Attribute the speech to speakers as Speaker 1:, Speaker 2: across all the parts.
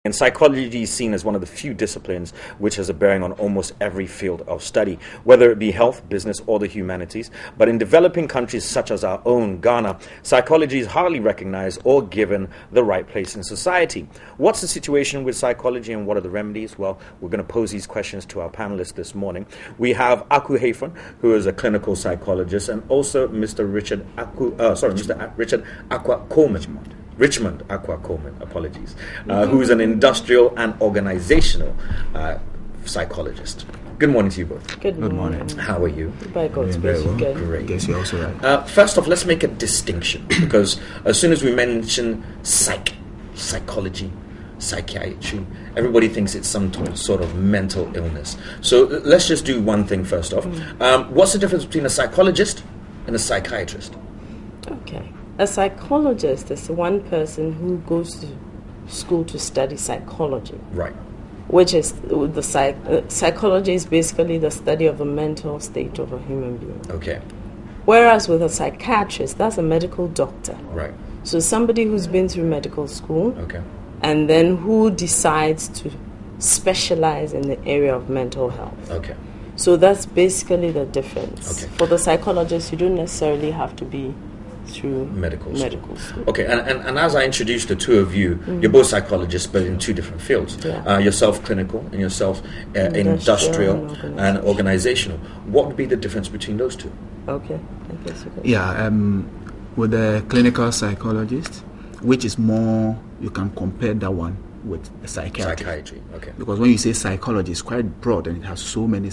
Speaker 1: And psychology is seen as one of the few disciplines which has a bearing on almost every field of study, whether it be health, business, or the humanities. But in developing countries such as our own, Ghana, psychology is hardly recognized or given the right place in society. What's the situation with psychology and what are the remedies? Well, we're going to pose these questions to our panelists this morning. We have Aku Hayfon, who is a clinical psychologist, and also Mr. Richard Aqua Coleman. Richmond Aqua Coleman, apologies, who is an industrial and organizational psychologist. Good morning to you both.
Speaker 2: Good morning.
Speaker 1: How are you?
Speaker 2: By God's grace,
Speaker 3: well.
Speaker 1: Great.
Speaker 3: I guess you're also right.
Speaker 1: First off, let's make a distinction, because as soon as we mention psychology, psychiatry, everybody thinks it's some sort of mental illness. So let's just do one thing first off. What's the difference between a psychologist and a psychiatrist?
Speaker 2: Okay. A psychologist is one person who goes to school to study psychology.
Speaker 1: Right.
Speaker 2: Which is psychology is basically the study of the mental state of a human being.
Speaker 1: Okay.
Speaker 2: Whereas with a psychiatrist, that's a medical doctor.
Speaker 1: Right.
Speaker 2: So somebody who's been through medical school.
Speaker 1: Okay.
Speaker 2: And then who decides to specialize in the area of mental health.
Speaker 1: Okay.
Speaker 2: So that's basically the difference.
Speaker 1: Okay.
Speaker 2: For the psychologist, you don't necessarily have to be through medical school.
Speaker 1: Okay, and as I introduced the two of you, you're both psychologists, but in two different fields.
Speaker 2: Yeah.
Speaker 1: Yourself clinical and yourself industrial and organizational. What would be the difference between those two?
Speaker 2: Okay, I guess you could.
Speaker 3: Yeah, with the clinical psychologist, which is more, you can compare that one with a
Speaker 1: Psychiatry, okay.
Speaker 3: Because when you say psychology, it's quite broad and it has so many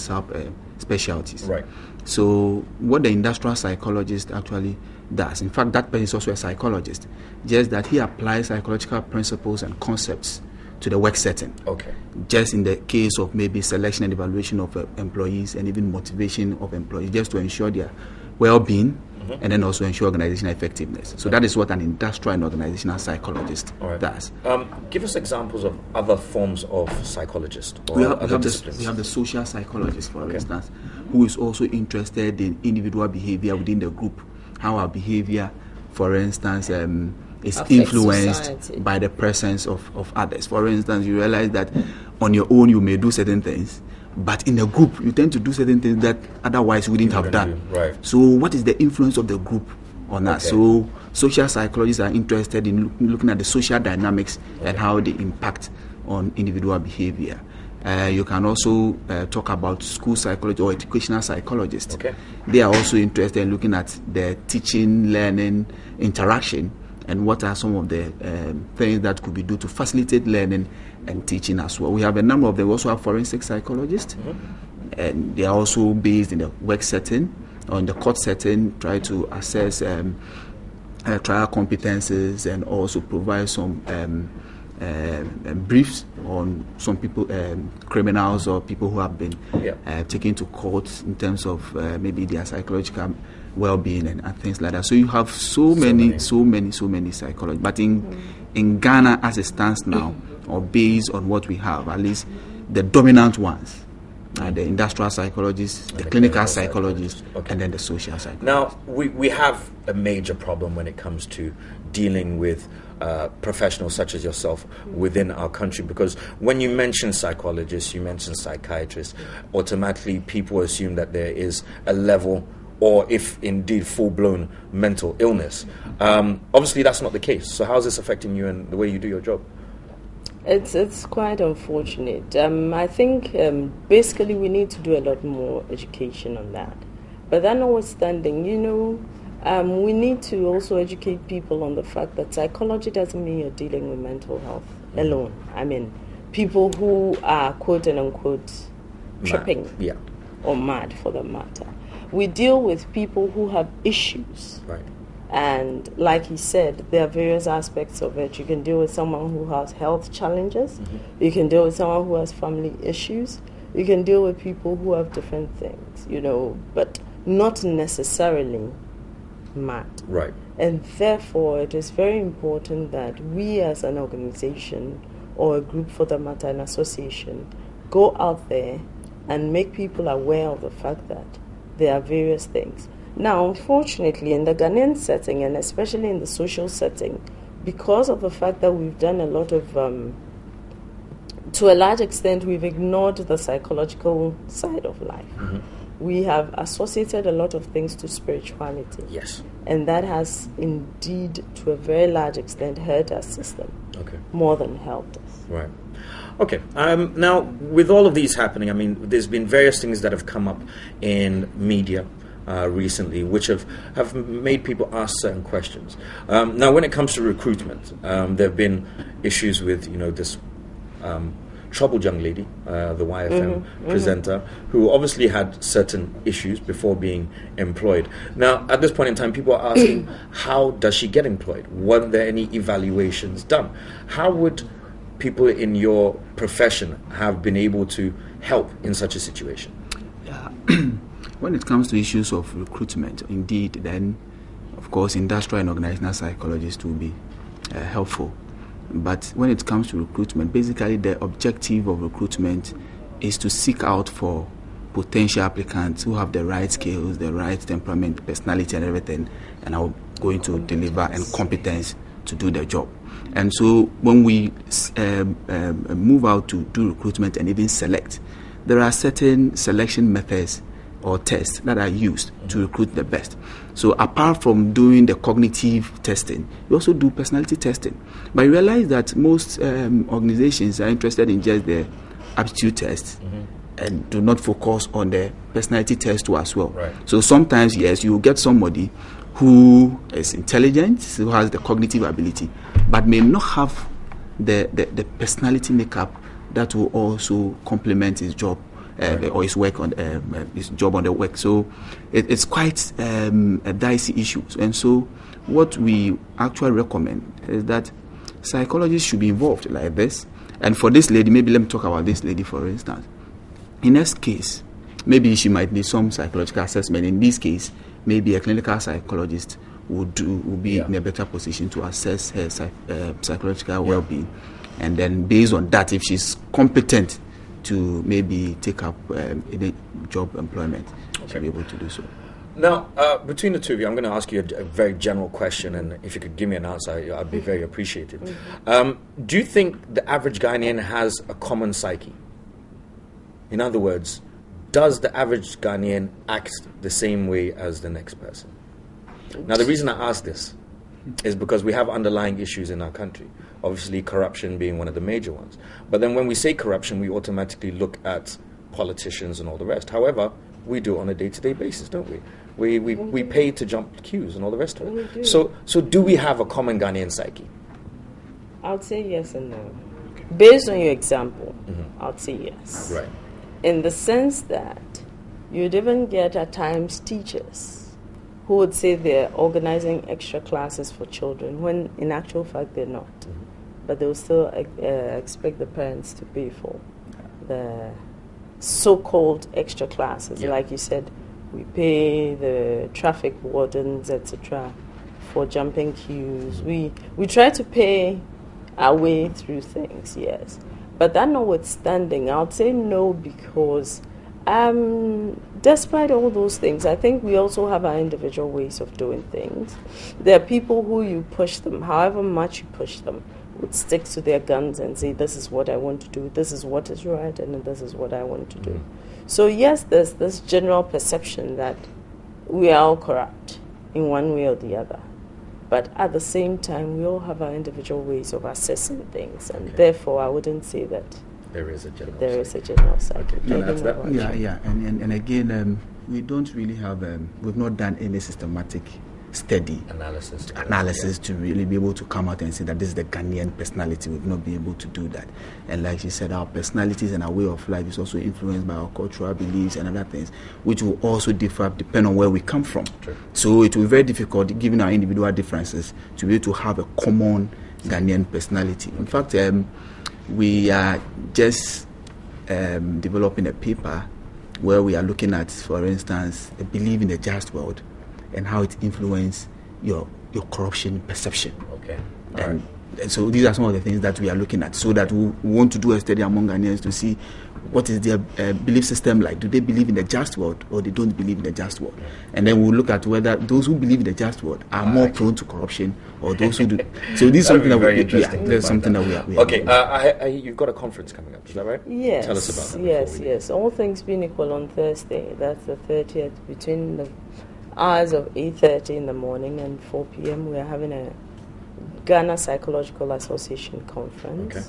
Speaker 3: specialties.
Speaker 1: Right.
Speaker 3: So what the industrial psychologist actually does, in fact, that person is also a psychologist, just that he applies psychological principles and concepts to the work setting.
Speaker 1: Okay.
Speaker 3: Just in the case of maybe selection and evaluation of employees and even motivation of employees, just to ensure their well-being and then also ensure organizational effectiveness. So that is what an industrial and organizational psychologist does.
Speaker 1: Give us examples of other forms of psychologists or
Speaker 3: we have
Speaker 1: disciplines.
Speaker 3: We have the social psychologist, for instance, who is also interested in individual behavior within the group, how our behavior, for instance, is influenced
Speaker 2: society
Speaker 3: by the presence of others. For instance, you realize that on your own you may do certain things, but in a group you tend to do certain things that otherwise you wouldn't have done.
Speaker 1: Right.
Speaker 3: So what is the influence of the group on us? So social psychologists are interested in looking at the social dynamics and how they impact on individual behavior. You can also talk about school psychology or educational psychologists.
Speaker 1: Okay.
Speaker 3: They are also interested in looking at the teaching, learning, interaction, and what are some of the things that could be done to facilitate learning and teaching as well. We have a number of them. We also have forensic psychologists, and they are also based in the work setting or in the court setting, try to assess trial competences and also provide some briefs on some people, criminals or people who have been taken to court in terms of maybe their psychological well-being and things like that. So you have so many psychologists. But in Ghana, as it stands now, or based on what we have, at least the dominant ones are the industrial psychologists, the clinical psychologists, and then the social psychologists.
Speaker 1: Now, we have a major problem when it comes to dealing with professionals such as yourself within our country, because when you mention psychologists, you mention psychiatrists, automatically people assume that there is a level, or if indeed full-blown mental illness. Obviously that's not the case. So how is this affecting you and the way you do your job?
Speaker 2: It's quite unfortunate. I think basically we need to do a lot more education on that. But that notwithstanding, we need to also educate people on the fact that psychology doesn't mean you're dealing with mental health alone. I mean, people who are quote and unquote tripping or mad for the matter. We deal with people who have issues.
Speaker 1: Right.
Speaker 2: And like he said, there are various aspects of it. You can deal with someone who has health challenges. You can deal with someone who has family issues. You can deal with people who have different things, but not necessarily mad.
Speaker 1: Right.
Speaker 2: And therefore, it is very important that we as an organization or a group for the matter, an association, go out there and make people aware of the fact that there are various things. Now, unfortunately, in the Ghanaian setting, and especially in the social setting, because of the fact that we've done a lot of to a large extent, we've ignored the psychological side of life. We have associated a lot of things to spirituality.
Speaker 1: Yes.
Speaker 2: And that has indeed, to a very large extent, hurt our system more than helped us.
Speaker 1: Right. Okay. Now, with all of these happening, I mean, there's been various things that have come up in media recently, which have made people ask certain questions. Now, when it comes to recruitment, there have been issues with, this troubled young lady, the YFM presenter, who obviously had certain issues before being employed. Now, at this point in time, people are asking, how does she get employed? Weren't there any evaluations done? How would people in your profession have been able to help in such a situation?
Speaker 3: Yeah. When it comes to issues of recruitment, indeed, then, of course, industrial and organizational psychologists will be helpful. But when it comes to recruitment, basically the objective of recruitment is to seek out for potential applicants who have the right skills, the right temperament, personality and everything, and are going to deliver and competence to do their job. And so when we move out to do recruitment and even select, there are certain selection methods or tests that are used to recruit the best. So apart from doing the cognitive testing, we also do personality testing. But you realize that most organizations are interested in just the aptitude tests and do not focus on the personality test too as well.
Speaker 1: Right.
Speaker 3: So sometimes, yes, you will get somebody who is intelligent, who has the cognitive ability, but may not have the personality makeup that will also complement his job. Or his work on his job on the work. So it's quite a dicey issue. And so what we actually recommend is that psychologists should be involved like this. And for this lady, maybe let me talk about this lady for instance. In this case, maybe she might need some psychological assessment. In this case, maybe a clinical psychologist would be in a better position to assess her psychological well-being. And then based on that, if she's competent to maybe take up any job employment, to be able to do so.
Speaker 1: Now, between the two of you, I'm going to ask you a very general question, and if you could give me an answer, I'd be very appreciative. Do you think the average Ghanaian has a common psyche? In other words, does the average Ghanaian act the same way as the next person? Now, the reason I ask this is because we have underlying issues in our country. Obviously, corruption being one of the major ones. But then when we say corruption, we automatically look at politicians and all the rest. However, we do it on a day-to-day basis, don't we? We pay to jump queues and all the rest of it. So do we have a common Ghanaian psyche?
Speaker 2: I would say yes and no. Okay. Based on your example, I would say yes.
Speaker 1: Right.
Speaker 2: In the sense that you'd even get at times teachers who would say they're organizing extra classes for children when in actual fact they're not. But they will still expect the parents to pay for the so-called extra classes. Like you said, we pay the traffic wardens, etc., for jumping queues. We try to pay our way through things, yes. But that notwithstanding, I would say no, because despite all those things, I think we also have our individual ways of doing things. There are people who you push them, however much you push them, would stick to their guns and say, this is what I want to do, this is what is right, and this is what I want to do. So yes, there's this general perception that we are all corrupt in one way or the other. But at the same time, we all have our individual ways of assessing things, and therefore I wouldn't say that
Speaker 1: there is a general
Speaker 2: psyche.
Speaker 3: And again, we don't really have, we've not done any systematic study analysis to really be able to come out and say that this is the Ghanaian personality. We've not been able to do that. And like she said, our personalities and our way of life is also influenced by our cultural beliefs and other things, which will also differ depending on where we come from.
Speaker 1: True.
Speaker 3: So it will be very difficult, given our individual differences, to be able to have a common Ghanaian personality. In fact, we are just developing a paper where we are looking at, for instance, a belief in a just world and how it influences your corruption perception.
Speaker 1: Okay.
Speaker 3: And So these are some of the things that we are looking at, so that we want to do a study among Ghanaians to see what is their belief system like. Do they believe in the just world, or they don't believe in the just world? And then we'll look at whether those who believe in the just world are more prone to corruption, or those who do. So this is something that there's something that we are
Speaker 1: okay. You've got a conference coming up, is that right?
Speaker 2: Yes.
Speaker 1: Tell us about it.
Speaker 2: Yes. All things being equal, on Thursday, that's the 30th, between the hours of 8:30 in the morning and 4 p.m., we are having a Ghana Psychological Association conference.
Speaker 1: Okay.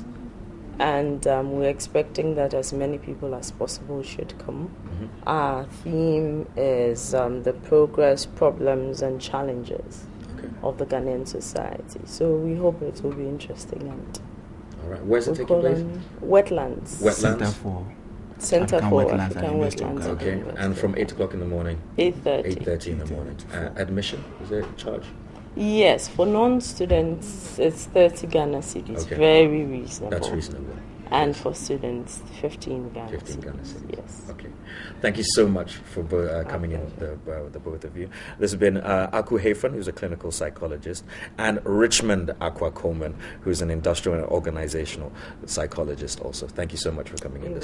Speaker 2: And we're expecting that as many people as possible should come.
Speaker 1: Mm-hmm.
Speaker 2: Our theme is the progress, problems, and challenges of the Ghanaian society. So we hope it will be interesting. And
Speaker 1: all right. Where's it taking place?
Speaker 2: Wetlands. Center for African Wetlands.
Speaker 1: Okay. And from 8 o'clock in the morning?
Speaker 2: 8:30.
Speaker 1: 8:30 in the morning. Admission, is there a charge?
Speaker 2: Yes, for non-students, it's 30 Ghana cedis.
Speaker 1: Okay.
Speaker 2: Very reasonable.
Speaker 1: That's reasonable.
Speaker 2: And for students, 15 Ghana
Speaker 1: 15 Ghana
Speaker 2: cedis.
Speaker 1: cedis.
Speaker 2: Yes.
Speaker 1: Okay. Thank you so much for coming in, the both of you. This has been Aku Hafen, who's a clinical psychologist, and Richmond Aqua Coleman, who's an industrial and organizational psychologist also. Thank you so much for coming in.